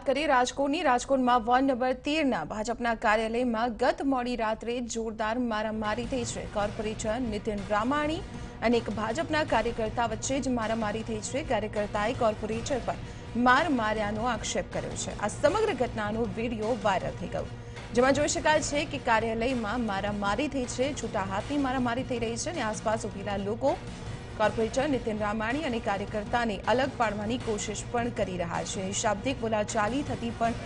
વાત કરીએ રાજકોટની રાજકોટમાં વોર્ડ નંબર 13ના ભાજપના કાર્યાલયમાં ગત મોડી રાત્રે જોરદાર મારામારી થઈ છે। કોર્પોરેટર નીતિન રામાણી અને એક ભાજપના કાર્યકર્તા વચ્ચે જ મારામારી થઈ છે। કાર્યકર્તાએ કોર્પોરેટર પર માર માર્યાનો આક્ષેપ કર્યો છે। આ સમગ્ર ઘટનાનો વિડીયો વાયરલ થઈ ગયો, જેમાં જોઈ શકાય છે કે કાર્યાલયમાં મારામારી થઈ છે। છૂટા હાથની મારામારી થઈ રહી છે અને આસપાસ ઉભેલા લોકો કોર્પોરેટર નીતિન રામાણી અને કાર્યકર્તાને અલગ પાડવાની કોશિશ પણ કરી રહ્યા છે। શાબ્દિક બોલાચાલી થતી પણ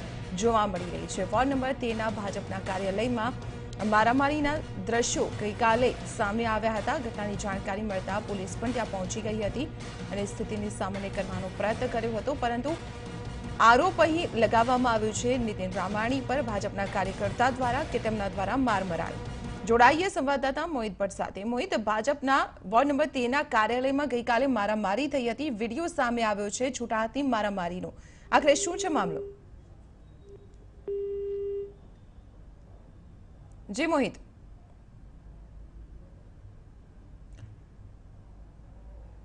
જોવા મળી રહી છે। વોર્ડ નંબર 13ના ભાજપના કાર્યાલયમાં મારામારીના દ્રશ્યો ગઈકાલે સામે આવ્યા હતા। ઘટનાની જાણકારી મળતા પોલીસ પણ ત્યાં પહોંચી ગઈ હતી અને સ્થિતિને સામાન્ય કરવાનો પ્રયત્ન કર્યો હતો, પરંતુ આરોપ અહીં લગાવવામાં આવ્યો છે નીતિન રામાણી પર ભાજપના કાર્યકર્તા દ્વારા કે તેમના દ્વારા માર મરાયો। જોડાઈએ સંવાદદાતા મોહિત ભટ્ટ સાથે। મોહિત, ભાજપના વોર્ડ નંબર 13ના કાર્યાલયમાં ગઈકાલે મારામારી થઈ હતી, વિડીયો સામે આવ્યો છે છૂટા હાથની મારામારીનો, આખરે શું છે મામલો? જી મોહિત।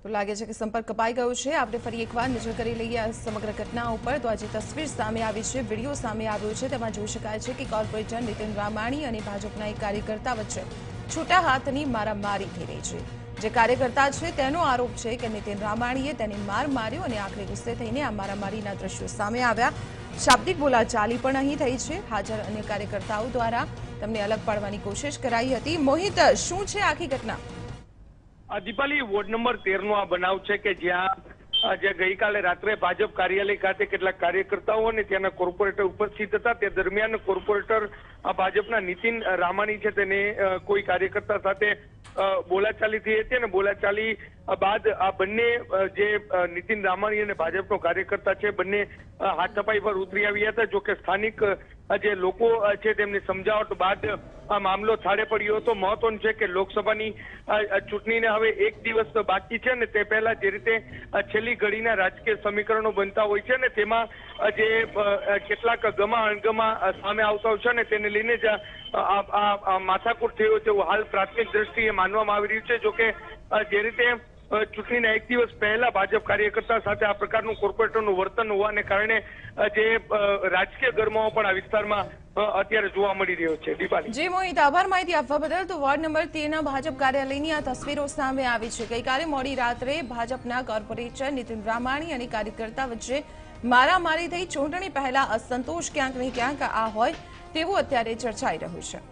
તો લાગે છે કે સંપર્ક કપાઈ ગયો છે। આપણે ફરી એકવાર નજર કરી લઈએ આ સમગ્ર ઘટના ઉપર। તો આજે તસવીર સામે આવી છે, વિડીયો સામે આવ્યો છે, તેમાં જોઈ શકાય છે કે કોર્પોરેટર નીતિન રામાણી અને ભાજપના એક કાર્યકર્તા વચ્ચે છૂટા હાથની મારામારી થઈ રહી છે। જે કાર્યકર્તા છે તેનો આરોપ છે કે નીતિન રામાણીએ તેને માર માર્યો અને આખરે ગુસ્સે થઈને આ મારામારીના દ્રશ્યો સામે આવ્યા। શાબ્દિક બોલાચાલી પણ અહીં થઈ છે। હાજર અન્ય કાર્યકર્તાઓ દ્વારા તેમને અલગ પાડવાની કોશિશ કરાઈ હતી। મોહિત, શું છે આખી ઘટના? દીપાલી, વોર્ડ નંબર 13 નો આ બનાવ છે કે જ્યાં ગઈકાલે રાત્રે ભાજપ કાર્યાલય ખાતે કેટલાક કાર્યકર્તાઓ અને ત્યાંના કોર્પોરેટર ઉપસ્થિત હતા। તે દરમિયાન કોર્પોરેટર ભાજપના નીતિન રામાણી છે તેને કોઈ કાર્યકર્તા સાથે બોલાચાલી થઈ હતી અને બોલાચાલી બાદ આ બંને જે નીતિન રામાણી અને ભાજપનો કાર્યકર્તા છે બંને હાથાપાઈ પર ઉતરી આવ્યા હતા। જો કે સ્થાનિક જે લોકો છે તેમની સમજાવટ બાદ આ મામલો થાળે પડ્યો હતો। મહત્વનું છે કે લોકસભાની ચૂંટણીને હવે એક દિવસ બાકી છે ને તે પહેલા જે રીતે છેલ્લી ઘડીના રાજકીય સમીકરણો બનતા હોય છે ને તેમાં જે કેટલાક ગમા અણગમા સામે આવતા હોય છે ને તેને લઈને જ આ માથાકૂટ થયો તેવું હાલ પ્રાથમિક દ્રષ્ટિએ માનવામાં આવી રહ્યું છે। જો કે જે રીતે ચૂંટણીના એક દિવસ પહેલા ભાજપ કાર્યકર્તા સાથે આ પ્રકારનું કોર્પોરેટરનું વર્તન હોવાને કારણે જે રાજકીય ગરમાવો પણ આ વિસ્તારમાં અત્યારે જોવા મળી રહ્યો છે। દીપાલી, જી મોહિત, આભાર માહિતી આપવા બદલ। તો વોર્ડ નંબર 13ના ભાજપ કાર્યાલયની આ તસવીરો સામે આવી છે। ગઈકાલે મોડી રાત્રે ભાજપના કોર્પોરેટર નીતિન રામાણી અને કાર્યકર્તા વચ્ચે મારામારી થઈ। ચૂંટણી પહેલા અસંતોષ ક્યાંક ને ક્યાંક આ હોય તેવું અત્યારે ચર્ચાઈ રહ્યું છે।